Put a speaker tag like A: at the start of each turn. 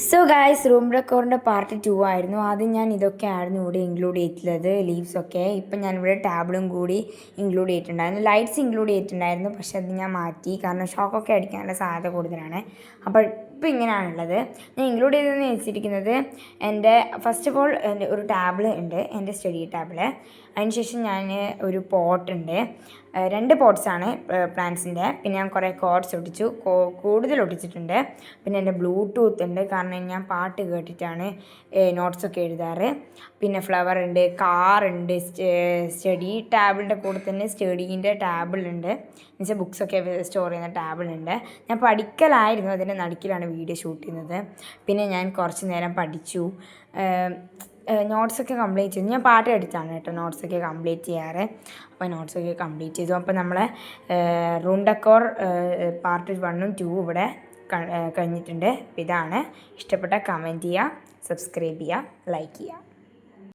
A: So guys room ഡെക്കോറിൻ്റെ part 2 ആയിരുന്നു. ആദ്യം ഞാൻ ഇതൊക്കെയായിരുന്നു ഇവിടെ ഇൻക്ലൂഡ് ചെയ്തിട്ടുള്ളത്, ലീവ്സൊക്കെ. ഇപ്പം ഞാനിവിടെ ടേബിളും കൂടി ഇൻക്ലൂഡ് ചെയ്തിട്ടുണ്ടായിരുന്നു. ലൈറ്റ്സ് ഇൻക്ലൂഡ് ചെയ്തിട്ടുണ്ടായിരുന്നു, പക്ഷേ അത് ഞാൻ മാറ്റി, കാരണം ഷോക്കൊക്കെ അടിക്കാനുള്ള സാധ്യത കൂടുതലാണ്. അപ്പോൾ ഇപ്പോൾ ഇങ്ങനെയാണുള്ളത്. ഞാൻ ഇൻക്ലൂഡ് ചെയ്തതെന്ന് വെച്ചിരിക്കുന്നത് എൻ്റെ ഫസ്റ്റ് ഓഫ് ഓൾ എൻ്റെ ഒരു ടേബിൾ ഉണ്ട്, എൻ്റെ സ്റ്റഡി ടേബിൾ. അതിനുശേഷം ഞാൻ ഒരു പോട്ടുണ്ട്, 2 പോട്ട്സാണ് പ്ലാന്റ്സിൻ്റെ. പിന്നെ ഞാൻ കുറേ കോഡ്സ് ഒട്ടിച്ചു, കൂടുതൽ ഒട്ടിച്ചിട്ടുണ്ട്. പിന്നെ എൻ്റെ ബ്ലൂടൂത്ത് ഉണ്ട്, കാരണം ഞാൻ പാട്ട് കേട്ടിട്ടാണ് നോട്ട്സൊക്കെ എഴുതാറ്. പിന്നെ ഫ്ലവർ ഉണ്ട്, കാറുണ്ട്, സ്റ്റഡി ടേബിളിൻ്റെ കൂടെ തന്നെ സ്റ്റഡീൻ്റെ ടേബിളുണ്ട്, എന്നുവെച്ചാൽ ബുക്സൊക്കെ സ്റ്റോർ ചെയ്യുന്ന ടേബിളുണ്ട്. ഞാൻ പഠിക്കലായിരുന്നു, അതിൻ്റെ നടുക്കിലാണ് വീഡിയോ ഷൂട്ട് ചെയ്യുന്നത്. പിന്നെ ഞാൻ കുറച്ച് നേരം പഠിച്ചു, നോട്ട്സൊക്കെ കംപ്ലീറ്റ് ചെയ്തു. ഞാൻ പാട്ട് കേട്ടിട്ടാണ് കേട്ടോ നോട്ട്സൊക്കെ കംപ്ലീറ്റ് ചെയ്യാറ്. അപ്പോൾ നോട്ട്സൊക്കെ കംപ്ലീറ്റ് ചെയ്തു. അപ്പോൾ നമ്മളെ റൂം ഡെക്കോർ പാർട്ട് 1ഉം 2ഉം ഇവിടെ കഴിഞ്ഞിട്ടുണ്ട്. അപ്പോൾ ഇതാണ്. ഇഷ്ടപ്പെട്ട കമൻറ്റ് ചെയ്യുക, സബ്സ്ക്രൈബ് ചെയ്യുക, ലൈക്ക് ചെയ്യുക.